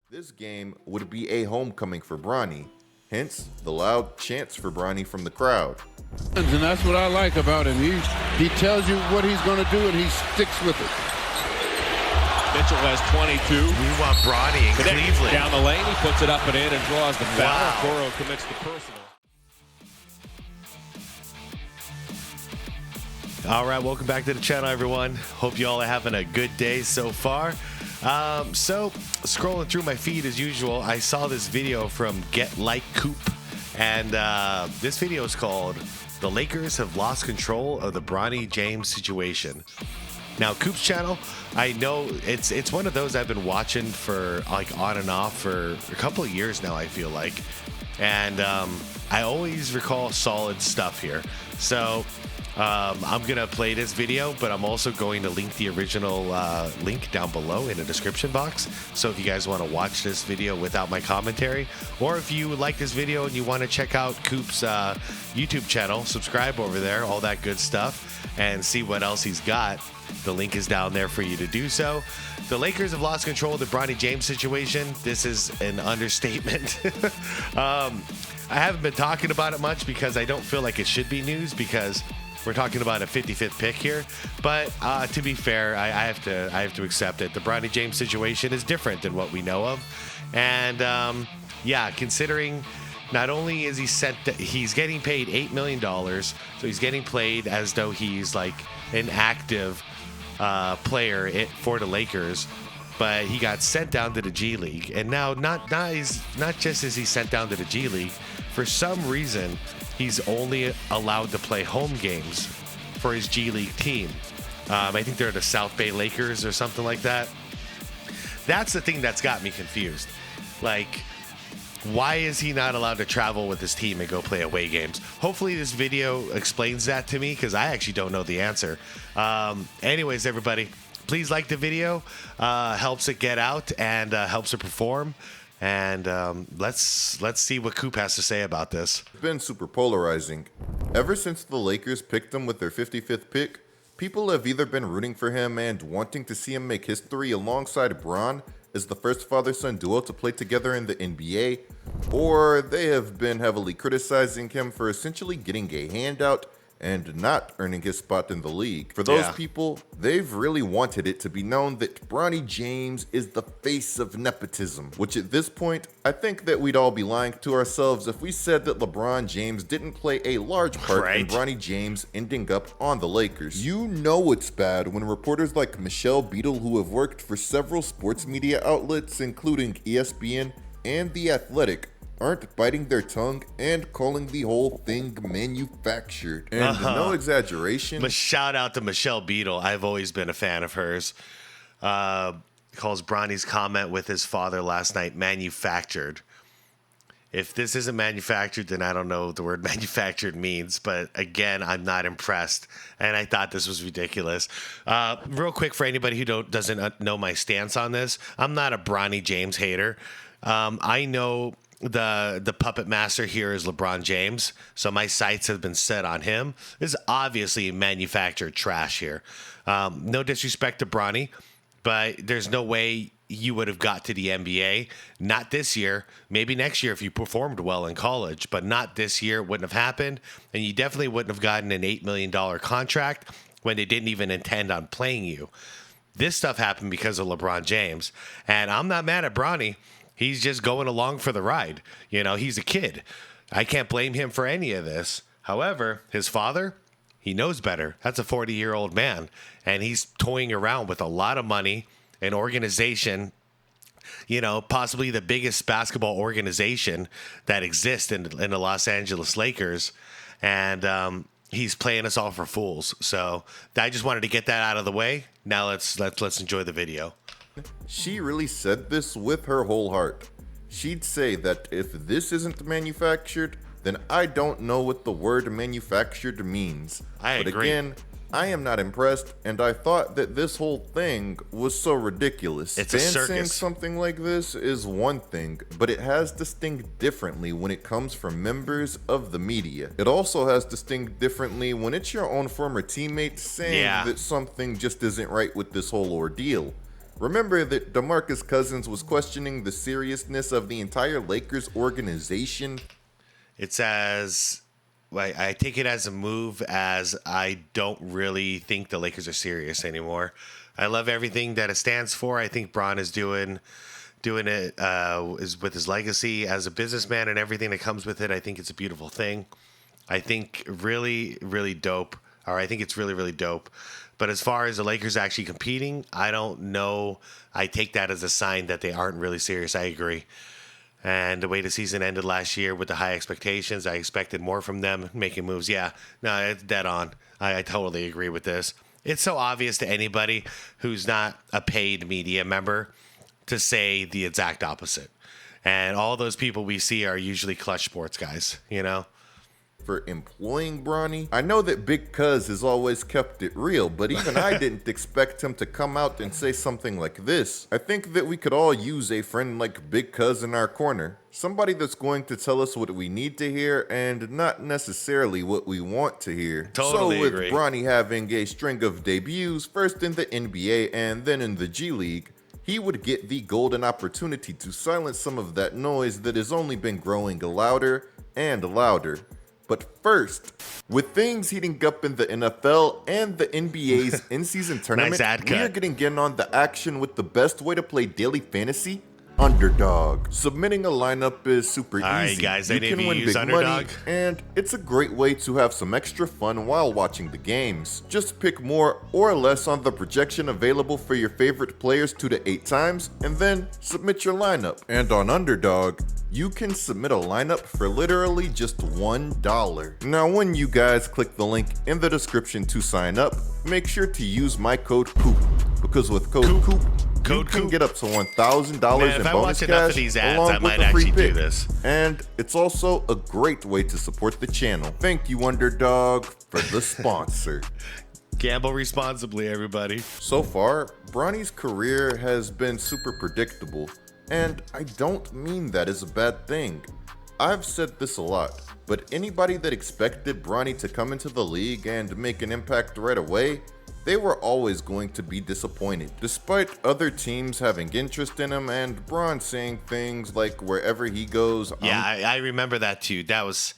This game would be a homecoming for Bronny, hence the loud chants for Bronny from the crowd. And that's what I like about him. He tells you what he's going to do, and he sticks with it. Mitchell has 22. We want Bronny in Cleveland. Down the lane, he puts it up and in and draws the foul. Wow. Coro commits the personal. All right, welcome back to the channel, everyone. Hope you all are having a good day so far. So, scrolling through my feed as usual, I saw this video from Get Like Coop, and this video is called "The Lakers Have Lost Control of the Bronny James Situation." Now, Coop's channel, I know it's one of those I've been watching for like on and off for a couple of years now, I feel like, and I always recall solid stuff here. So I'm gonna play this video, but I'm also going to link the original link down below in the description box. So if you guys want to watch this video without my commentary, or if you like this video and you want to check out Coop's YouTube channel, subscribe over there, all that good stuff, and see what else he's got. The link is down there for you to do so. The Lakers have lost control of the Bronny James situation. This is an understatement. I haven't been talking about it much because I don't feel like it should be news, because we're talking about a 55th pick here. But to be fair, I have to accept it. The Bronny James situation is different than what we know of. And yeah, considering not only is he's getting paid $8 million, so he's getting played as though he's like an active player for the Lakers, but he got sent down to the G League. And now not just is he sent down to the G League, for some reason he's only allowed to play home games for his G League team. I think they're the South Bay Lakers or something like that. That's the thing that's got me confused. Like, why is he not allowed to travel with his team and go play away games? Hopefully this video explains that to me, because I actually don't know the answer. Anyways, everybody, please like the video. Helps it get out and helps it perform. And let's see what Coop has to say about this. It's been super polarizing. Ever since the Lakers picked him with their 55th pick, people have either been rooting for him and wanting to see him make history alongside Bron as the first father-son duo to play together in the NBA, or they have been heavily criticizing him for essentially getting a handout and not earning his spot in the league. For those people, they've really wanted it to be known that Bronny James is the face of nepotism, which at this point, I think that we'd all be lying to ourselves if we said that LeBron James didn't play a large part in Bronny James ending up on the Lakers. You know it's bad when reporters like Michelle Beadle, who have worked for several sports media outlets including ESPN and The Athletic, aren't biting their tongue and calling the whole thing manufactured. And no exaggeration. But shout out to Michelle Beadle. I've always been a fan of hers. Calls Bronny's comment with his father last night manufactured. If this isn't manufactured, then I don't know what the word manufactured means. But again, I'm not impressed. And I thought this was ridiculous. Real quick, for anybody who doesn't know my stance on this, I'm not a Bronny James hater. I know the puppet master here is LeBron James, so my sights have been set on him. This is obviously manufactured trash here. No disrespect to Bronny, but there's no way you would have got to the NBA. Not this year. Maybe next year if you performed well in college, but not this year. It wouldn't have happened, and you definitely wouldn't have gotten an $8 million contract when they didn't even intend on playing you. This stuff happened because of LeBron James, and I'm not mad at Bronny. He's just going along for the ride. You know, he's a kid. I can't blame him for any of this. However, his father, he knows better. That's a 40-year-old man, and he's toying around with a lot of money, an organization, you know, possibly the biggest basketball organization that exists in the Los Angeles Lakers, and he's playing us all for fools. So I just wanted to get that out of the way. Now let's enjoy the video. She really said this with her whole heart. She'd say that if this isn't manufactured, then I don't know what the word manufactured means. I agree. But again, I am not impressed, and I thought that this whole thing was so ridiculous. It's a circus. Saying something like this is one thing, but it has to sting differently when it comes from members of the media. It also has to sting differently when it's your own former teammates saying that something just isn't right with this whole ordeal. Remember that DeMarcus Cousins was questioning the seriousness of the entire Lakers organization? It's as I take it as a move, as I don't really think the Lakers are serious anymore. I love everything that it stands for. I think Bron is doing it is with his legacy as a businessman and everything that comes with it. I think it's a beautiful thing. I think really, really dope. Or I think it's really, really dope. But as far as the Lakers actually competing, I don't know. I take that as a sign that they aren't really serious. I agree. And the way the season ended last year with the high expectations, I expected more from them making moves. Yeah, no, it's dead on. I totally agree with this. It's so obvious to anybody who's not a paid media member to say the exact opposite. And all those people we see are usually clutch sports guys, you know? For employing Bronny? I know that Big Cuz has always kept it real, but even I didn't expect him to come out and say something like this. I think that we could all use a friend like Big Cuz in our corner. Somebody that's going to tell us what we need to hear and not necessarily what we want to hear. Totally so with agree. Bronny having a string of debuts, first in the NBA and then in the G League, he would get the golden opportunity to silence some of that noise that has only been growing louder and louder. But first, with things heating up in the NFL and the NBA's in-season tournament, we are getting in on the action with the best way to play daily fantasy, Underdog. Submitting a lineup is super easy. Alright guys, you any can of you win use big Underdog? money, and it's a great way to have some extra fun while watching the games. Just pick more or less on the projection available for your favorite players 2 to 8 times, and then submit your lineup. And on Underdog, you can submit a lineup for literally just $1. Now when you guys click the link in the description to sign up, make sure to use my code COOP, because with code COOP, you can get up to $1,000 in bonus cash these ads, along I with might a free actually do pick. this. And it's also a great way to support the channel. Thank you, Underdog, for the sponsor. Gamble responsibly, everybody. So far, Bronny's career has been super predictable, and I don't mean that as a bad thing. I've said this a lot, but anybody that expected Bronny to come into the league and make an impact right away, they were always going to be disappointed. Despite other teams having interest in him and Bron saying things like wherever he goes, Yeah, I remember that too. That was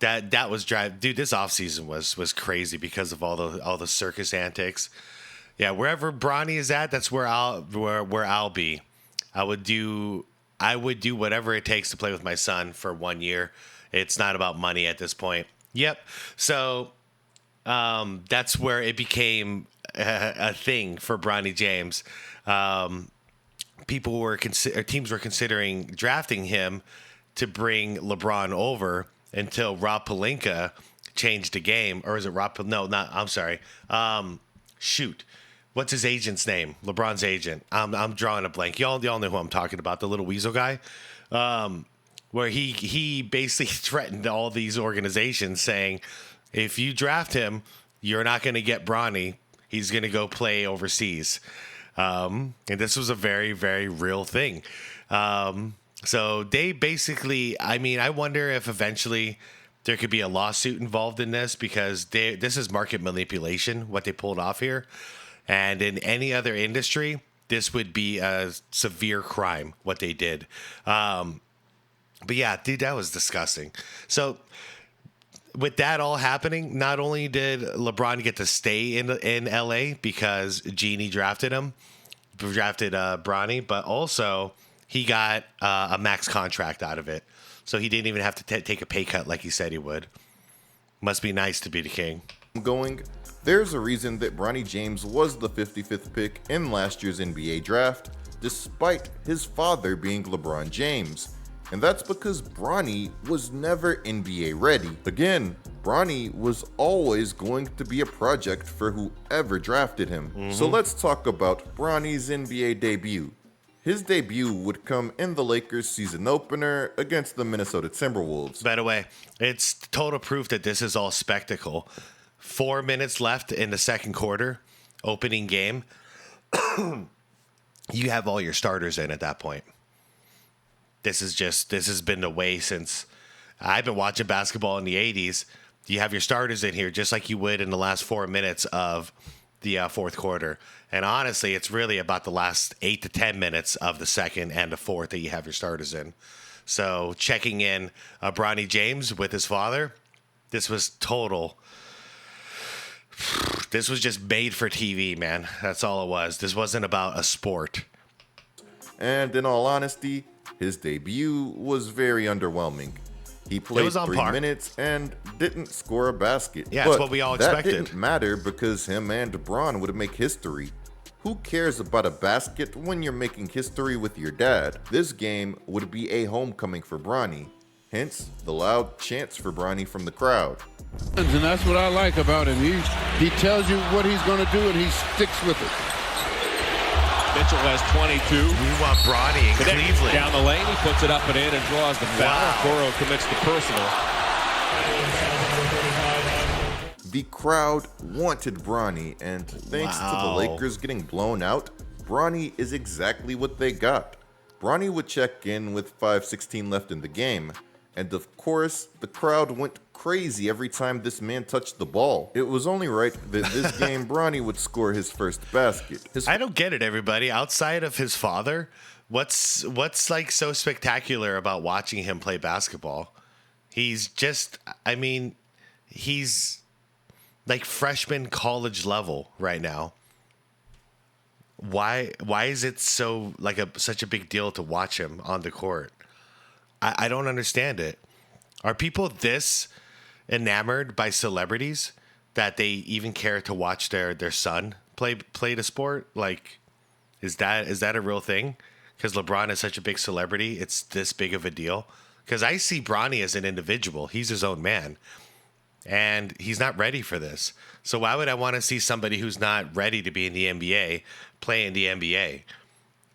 drive. Dude, this offseason was crazy because of all the circus antics. Yeah, wherever Bronny is at, that's where I'll be. I would do whatever it takes to play with my son for 1 year. It's not about money at this point. Yep. So that's where it became a thing for Bronny James. Teams were considering drafting him to bring LeBron over until Rob Pelinka changed the game. Or is it Rob? No, not. I'm sorry. Shoot. What's his agent's name? LeBron's agent. I'm drawing a blank. Y'all know who I'm talking about. The little weasel guy. Where he basically threatened all these organizations saying, if you draft him, you're not going to get Bronny. He's going to go play overseas. And this was a very, very real thing. So they basically, I wonder if eventually there could be a lawsuit involved in this, because this is market manipulation, what they pulled off here. And in any other industry, this would be a severe crime, what they did. But yeah, dude, that was disgusting. So with that all happening, not only did LeBron get to stay in LA because Genie drafted Bronny, but also he got a max contract out of it. So he didn't even have to take a pay cut like he said he would. Must be nice to be the king. There's a reason that Bronny James was the 55th pick in last year's NBA draft, despite his father being LeBron James. And that's because Bronny was never NBA ready. Again, Bronny was always going to be a project for whoever drafted him. So let's talk about Bronny's NBA debut. His debut would come in the Lakers season opener against the Minnesota Timberwolves. By the way, it's total proof that this is all spectacle. 4 minutes left in the second quarter, opening game. You have all your starters in at that point. This has been the way since I've been watching basketball in the 80s. You have your starters in here just like you would in the last 4 minutes of the fourth quarter. And honestly, it's really about the last 8 to 10 minutes of the second and the fourth that you have your starters in. So checking in Bronny James with his father, this was total. This was just made for TV, man. That's all it was. This wasn't about a sport. And in all honesty, his debut was very underwhelming. He played 3 minutes and didn't score a basket. Yeah, that's what we all expected. That didn't matter because him and Bron would make history. Who cares about a basket when you're making history with your dad? This game would be a homecoming for Bronny. Hence, the loud chants for Bronny from the crowd. And that's what I like about him. He tells you what he's going to do, and he sticks with it. Mitchell has 22. We want Bronny in Cleveland. Down the lane, he puts it up and in and draws the foul. Wow. Coro commits the personal. The crowd wanted Bronny, and thanks to the Lakers getting blown out, Bronny is exactly what they got. Bronny would check in with 5:16 left in the game, and of course, the crowd went crazy every time this man touched the ball. It was only right that this game Bronny would score his first basket. I don't get it, everybody. Outside of his father, what's like so spectacular about watching him play basketball? He's just, I mean, he's like freshman college level right now. Why is it so like such a big deal to watch him on the court? I don't understand it. Are people this enamored by celebrities that they even care to watch their son play the sport? Like, is that a real thing? Because LeBron is such a big celebrity, it's this big of a deal. Because I see Bronny as an individual. He's his own man. And he's not ready for this. So why would I want to see somebody who's not ready to be in the NBA play in the NBA?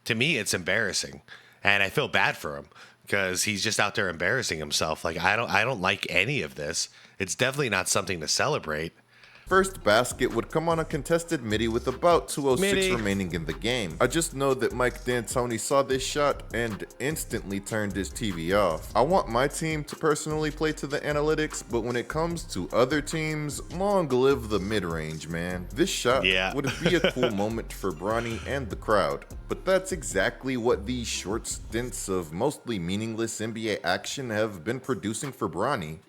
To me, it's embarrassing. And I feel bad for him because he's just out there embarrassing himself. Like, I don't like any of this. It's definitely not something to celebrate. First basket would come on a contested midi with about 2:06 remaining in the game. I just know that Mike D'Antoni saw this shot and instantly turned his TV off. I want my team to personally play to the analytics, but when it comes to other teams, long live the mid-range, man. This shot would be a cool moment for Bronny and the crowd, but that's exactly what these short stints of mostly meaningless NBA action have been producing for Bronny.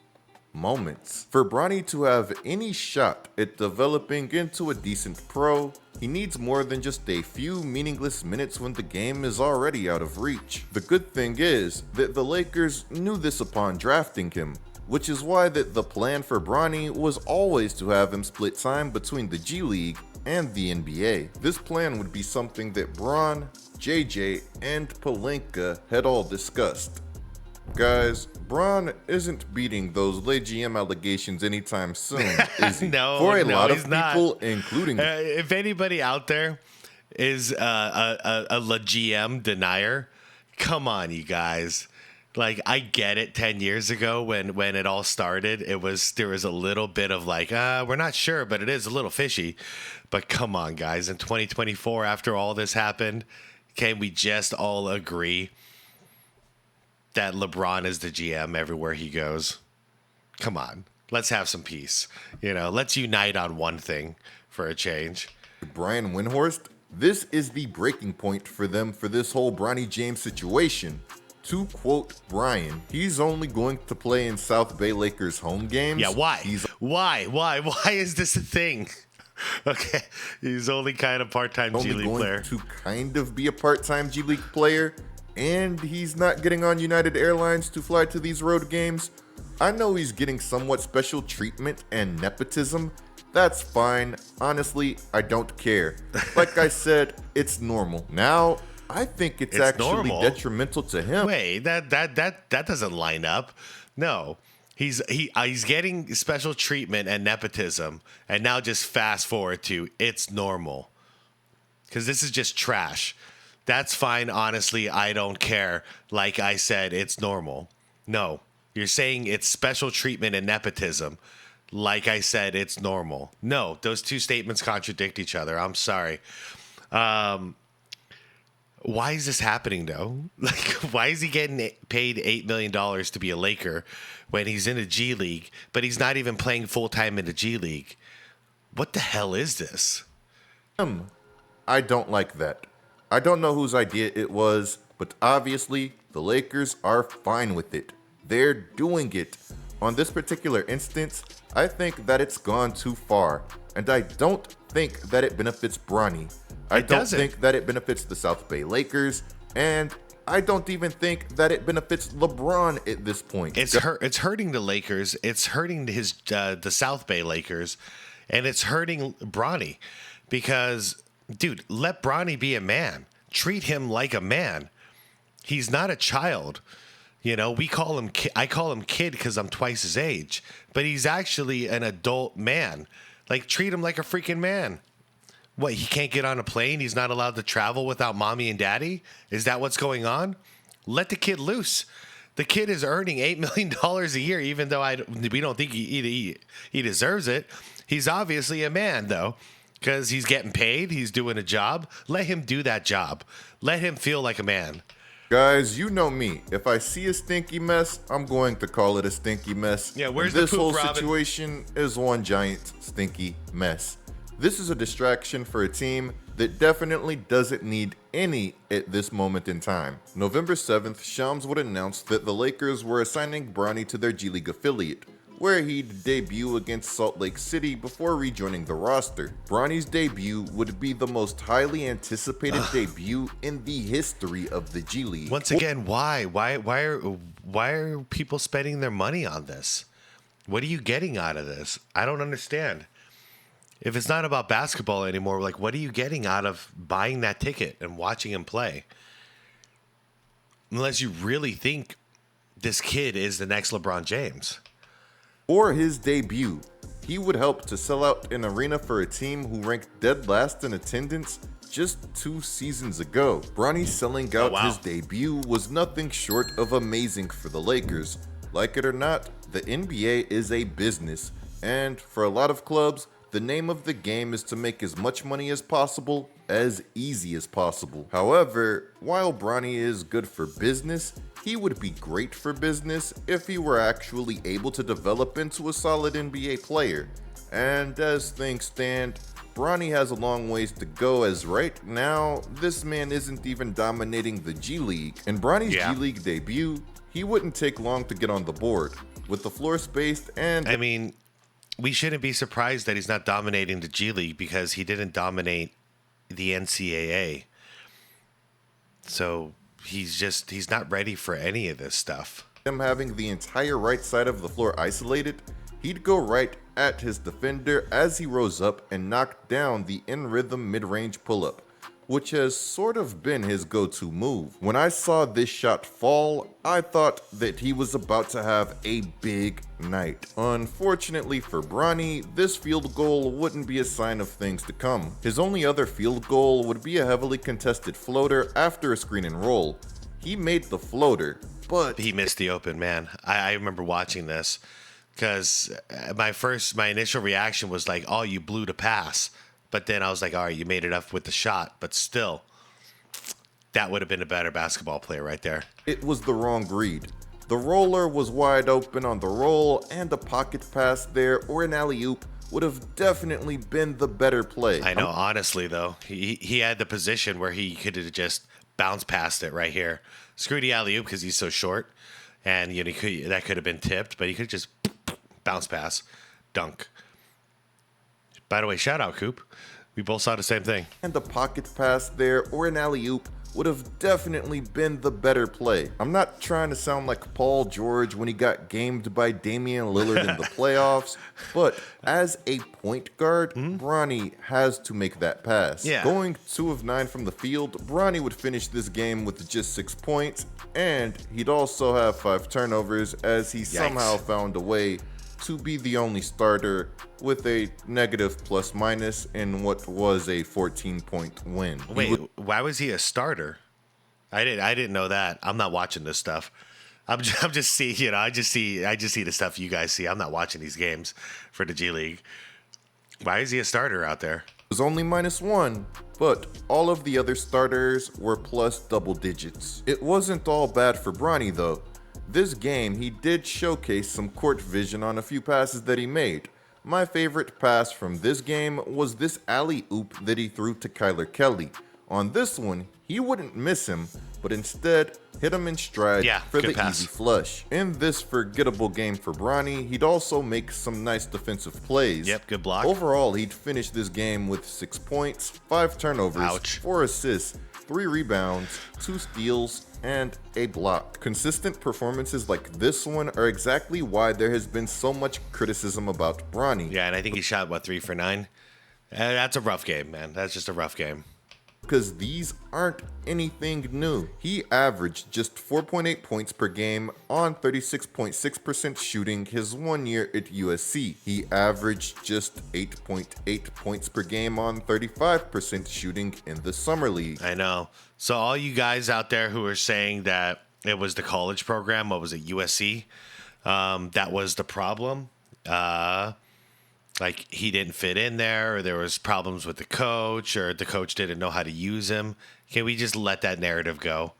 Moments. For Bronny to have any shot at developing into a decent pro, he needs more than just a few meaningless minutes when the game is already out of reach. The good thing is that the Lakers knew this upon drafting him, which is why that the plan for Bronny was always to have him split time between the G League and the NBA. This plan would be something that Bron, JJ, and Pelinka had all discussed. Guys, Bron isn't beating those late GM allegations anytime soon, is he? For a lot of people, including if anybody out there is a GM denier, come on, you guys. Like, I get it. 10 years ago, when it all started, there was a little bit of like, we're not sure, but it is a little fishy. But come on, guys. In 2024, after all this happened, can we just all agree that LeBron is the GM everywhere he goes? Come on, let's have some peace. Let's unite on one thing for a change. Brian Windhorst, this is the breaking point for them for this whole Bronny James situation. To quote Brian, he's only going to play in South Bay Lakers home games. Yeah, why? Why is this a thing? Okay, he's only kind of part-time G League player. To kind of be a part-time G League player. And he's not getting on United Airlines to fly to these road games. I know he's getting somewhat special treatment and nepotism. That's fine. Honestly, I don't care. Like I said, it's normal. Now, I think it's actually detrimental to him. Wait, that doesn't line up. No. He's getting special treatment and nepotism, and now just fast forward to it's normal. Because this is just trash. That's fine, honestly, I don't care. Like I said, it's normal. No, you're saying it's special treatment and nepotism. Like I said, it's normal. No, those two statements contradict each other. I'm sorry. Why is this happening, though? Like, why is he getting paid $8 million to be a Laker when he's in the G League, but he's not even playing full-time in the G League? What the hell is this? I don't like that. I don't know whose idea it was, but obviously the Lakers are fine with it. They're doing it. On this particular instance, I think that it's gone too far, and I don't think that it benefits Bronny. I don't think that it benefits the South Bay Lakers, and I don't even think that it benefits LeBron at this point. It's hurting the Lakers. It's hurting the South Bay Lakers, and it's hurting Bronny because, dude, let Bronny be a man. Treat him like a man. He's not a child. You know, I call him kid because I'm twice his age, but he's actually an adult man. Like, treat him like a freaking man. What, he can't get on a plane? He's not allowed to travel without mommy and daddy? Is that what's going on? Let the kid loose. The kid is earning $8 million a year, even though we don't think he deserves it. He's obviously a man, though, because he's getting paid. He's doing a job. Let him do that job. Let him feel like a man. Guys, you know me. If I see a stinky mess, I'm going to call it a stinky mess. Yeah, where's and the poop, this whole Robin? situation is one giant stinky mess. This is a distraction for a team that definitely doesn't need any at this moment in time. November 7th, Shams would announce that the Lakers were assigning Bronny to their G League affiliate, where he'd debut against Salt Lake City before rejoining the roster. Bronny's debut would be the most highly anticipated debut in the history of the G League. Once again, why? Why are people spending their money on this? What are you getting out of this? I don't understand. If it's not about basketball anymore, like, what are you getting out of buying that ticket and watching him play? Unless you really think this kid is the next LeBron James. For his debut, he would help to sell out an arena for a team who ranked dead last in attendance just 2 seasons ago. Bronny selling out his debut was nothing short of amazing for the Lakers. Like it or not, the NBA is a business, and for a lot of clubs, the name of the game is to make as much money as possible, as easy as possible. However, while Bronny is good for business, he would be great for business if he were actually able to develop into a solid NBA player. And as things stand, Bronny has a long ways to go, as right now, this man isn't even dominating the G League. In Bronny's G League debut, he wouldn't take long to get on the board. With the floor spaced and... I mean, we shouldn't be surprised that he's not dominating the G League because he didn't dominate the NCAA. So he's not ready for any of this stuff. Him having the entire right side of the floor isolated, he'd go right at his defender as he rose up and knocked down the in-rhythm mid-range pull-up, which has sort of been his go-to move. When I saw this shot fall, I thought that he was about to have a big night. Unfortunately for Bronny, this field goal wouldn't be a sign of things to come. His only other field goal would be a heavily contested floater after a screen and roll. He made the floater, but he missed the open man. I remember watching this because my initial reaction was like, oh, you blew the pass. But then I was like, all right, you made it up with the shot. But still, that would have been a better basketball player right there. It was the wrong read. The roller was wide open on the roll, and a pocket pass there or an alley-oop would have definitely been the better play. I know, honestly, though. He had the position where he could have just bounced past it right here. Screw the alley-oop because he's so short. And that could have been tipped, but he could just bounce pass, dunk. By the way, shout out, Coop. We both saw the same thing. And a pocket pass there or an alley-oop would have definitely been the better play. I'm not trying to sound like Paul George when he got gamed by Damian Lillard in the playoffs, but as a point guard, Bronny has to make that pass. Yeah. Going 2 of 9 from the field, Bronny would finish this game with just 6 points, and he'd also have 5 turnovers as he somehow found a way to be the only starter with a negative plus-minus in what was a 14-point win. Wait, why was he a starter? I didn't know that. I'm not watching this stuff. I'm just seeing, I just see the stuff you guys see. I'm not watching these games for the G League. Why is he a starter out there? It was only -1, but all of the other starters were plus double digits. It wasn't all bad for Bronny though. This game, he did showcase some court vision on a few passes that he made, My favorite pass from this game was this alley-oop that he threw to Kyler Kelly. On this one, he wouldn't miss him, but instead hit him in stride for the pass. easy flush. In this forgettable game for Bronny, he'd also make some nice defensive plays. Yep, good block. Overall, he'd finish this game with 6 points, 5 turnovers, 4 assists, 3 rebounds, 2 steals, and a block. Consistent performances like this one are exactly why there has been so much criticism about Bronny. Yeah, and I think he shot, 3 for 9? That's a rough game, man. That's just a rough game. Because these aren't anything new. He averaged just 4.8 points per game on 36.6% shooting his 1 year at USC. He averaged just 8.8 points per game on 35% shooting in the Summer League. I know. So all you guys out there who are saying that it was the college program, what was it, USC, that was the problem, like he didn't fit in there, or there was problems with the coach, or the coach didn't know how to use him. Can we just let that narrative go?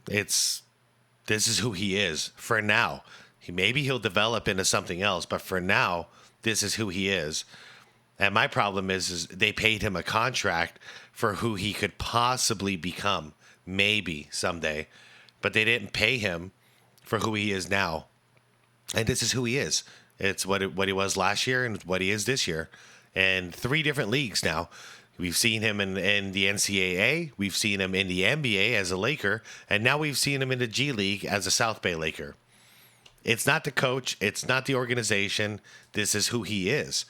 This is who he is for now. Maybe he'll develop into something else, but for now, this is who he is. And my problem is they paid him a contract for who he could possibly become, maybe someday, but they didn't pay him for who he is now. And this is who he is. It's what he was last year and what he is this year. And 3 different leagues now. We've seen him in the NCAA. We've seen him in the NBA as a Laker. And now we've seen him in the G League as a South Bay Laker. It's not the coach. It's not the organization. This is who he is.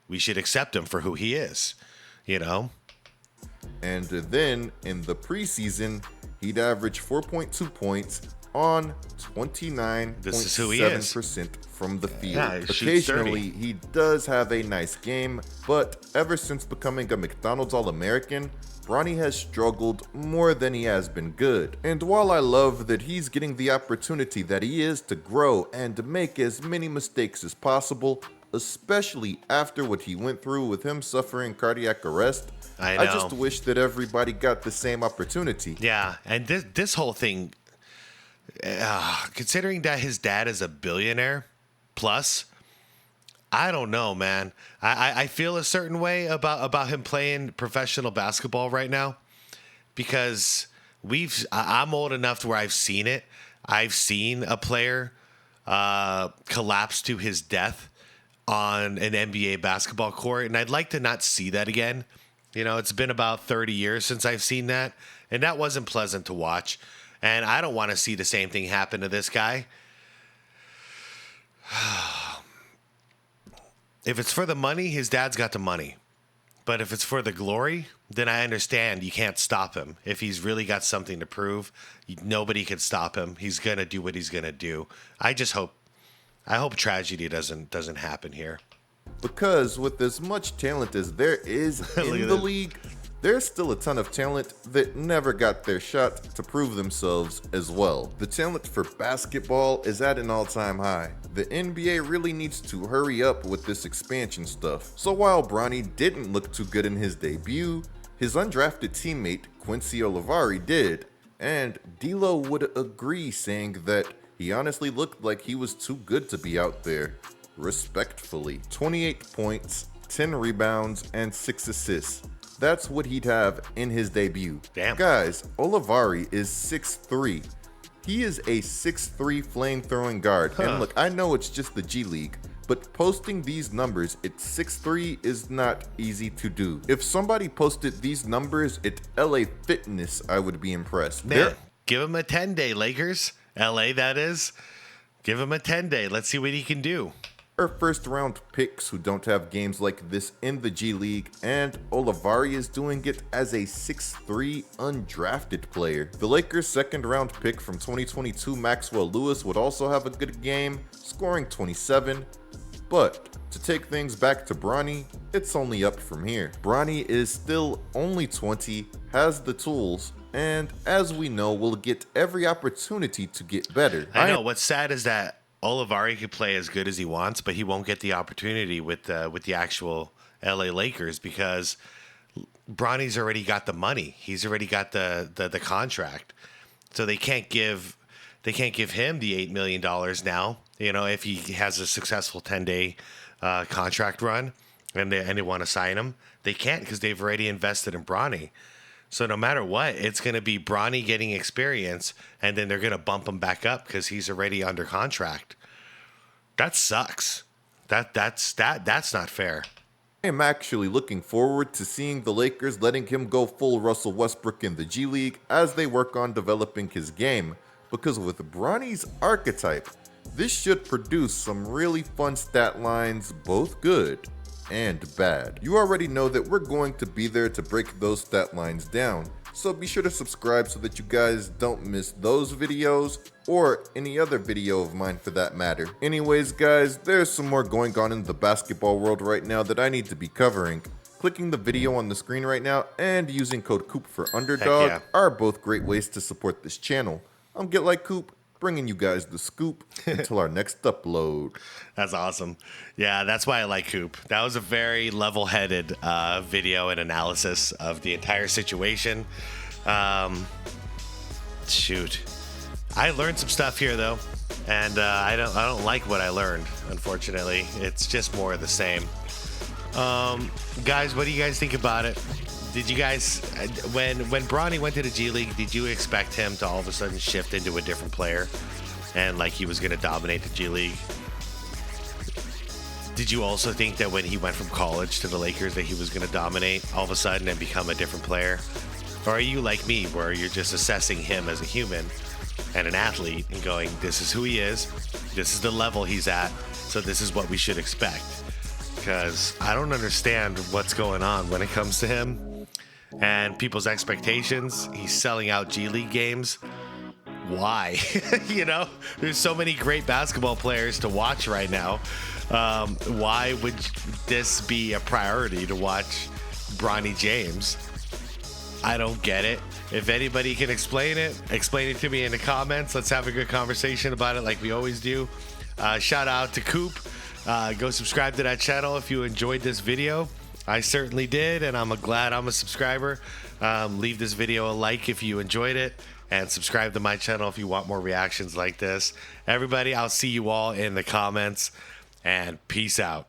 We should accept him for who he is, you know? And then in the preseason, he'd average 4.2 points on 29.7% from the field. Yeah, he shoots Occasionally, 30. he does have a nice game, but ever since becoming a McDonald's All-American, Bronny has struggled more than he has been good. And while I love that he's getting the opportunity that he is to grow and to make as many mistakes as possible, especially after what he went through with him suffering cardiac arrest, I know. I just wish that everybody got the same opportunity. Yeah, and this whole thing, considering that his dad is a billionaire plus, I don't know, man. I feel a certain way about him playing professional basketball right now, because I'm old enough to where I've seen it. I've seen a player collapse to his death on an NBA basketball court, and I'd like to not see that again. You know, it's been about 30 years since I've seen that, and that wasn't pleasant to watch. And I don't want to see the same thing happen to this guy. If it's for the money, his dad's got the money. But if it's for the glory, then I understand you can't stop him. If he's really got something to prove, nobody can stop him. He's going to do what he's going to do. I hope tragedy doesn't happen here. Because with as much talent as there is in the league, there's still a ton of talent that never got their shot to prove themselves as well. The talent for basketball is at an all-time high. The NBA really needs to hurry up with this expansion stuff. So while Bronny didn't look too good in his debut, his undrafted teammate Quincy Olivari did, and D'Lo would agree, saying that he honestly looked like he was too good to be out there. Respectfully, 28 points, 10 rebounds, and 6 assists. That's what he'd have in his debut. Damn. Guys, Olivari is 6'3". He is a 6'3" flame-throwing guard. And look, I know it's just the G League, but posting these numbers at 6'3" is not easy to do. If somebody posted these numbers at LA Fitness, I would be impressed. Man, give him a 10-day, Lakers. LA, that is. Give him a 10-day. Let's see what he can do. Are first-round picks who don't have games like this in the G League, and Olivari is doing it as a 6'3" undrafted player. The Lakers' second-round pick from 2022, Maxwell Lewis, would also have a good game, scoring 27. But to take things back to Bronny, it's only up from here. Bronny is still only 20, has the tools, and as we know, will get every opportunity to get better. I know. What's sad is that Olivari could play as good as he wants, but he won't get the opportunity with the actual LA Lakers, because Bronny's already got the money. He's already got the contract, so they can't give him the $8 million now. You know, if he has a successful 10-day contract run and they want to sign him, they can't because they've already invested in Bronny. So no matter what, it's going to be Bronny getting experience, and then they're going to bump him back up because he's already under contract. That sucks. That's not fair. I am actually looking forward to seeing the Lakers letting him go full Russell Westbrook in the G League as they work on developing his game, because with Bronny's archetype, this should produce some really fun stat lines, both good and bad. You already know that we're going to be there to break those stat lines down, so be sure to subscribe so that you guys don't miss those videos or any other video of mine for that matter. Anyways guys, there's some more going on in the basketball world right now that I need to be covering. Clicking the video on the screen right now and using code COOP for Underdog are both great ways to support this channel. I'm Get Like Coop, bringing you guys the scoop until our next upload. That's awesome. Yeah, that's why I like Coop. That was a very level-headed video and analysis of the entire situation. Shoot, I learned some stuff here though, and I don't like what I learned. Unfortunately, it's just more of the same. Guys, what do you guys think about it? Did you guys, when Bronny went to the G League, did you expect him to all of a sudden shift into a different player and like he was going to dominate the G League? Did you also think that when he went from college to the Lakers that he was going to dominate all of a sudden and become a different player? Or are you like me where you're just assessing him as a human and an athlete and going, this is who he is, this is the level he's at, so this is what we should expect? Because I don't understand what's going on when it comes to him and people's expectations. He's selling out G League games. Why? You know, there's so many great basketball players to watch right now. Why would this be a priority to watch Bronny James? I don't get it. If anybody can explain it to me in the comments. Let's have a good conversation about it like we always do. Shout out to Coop. Go subscribe to that channel if you enjoyed this video. I certainly did, and I'm glad I'm a subscriber. Leave this video a like if you enjoyed it, and subscribe to my channel if you want more reactions like this. Everybody, I'll see you all in the comments, and peace out.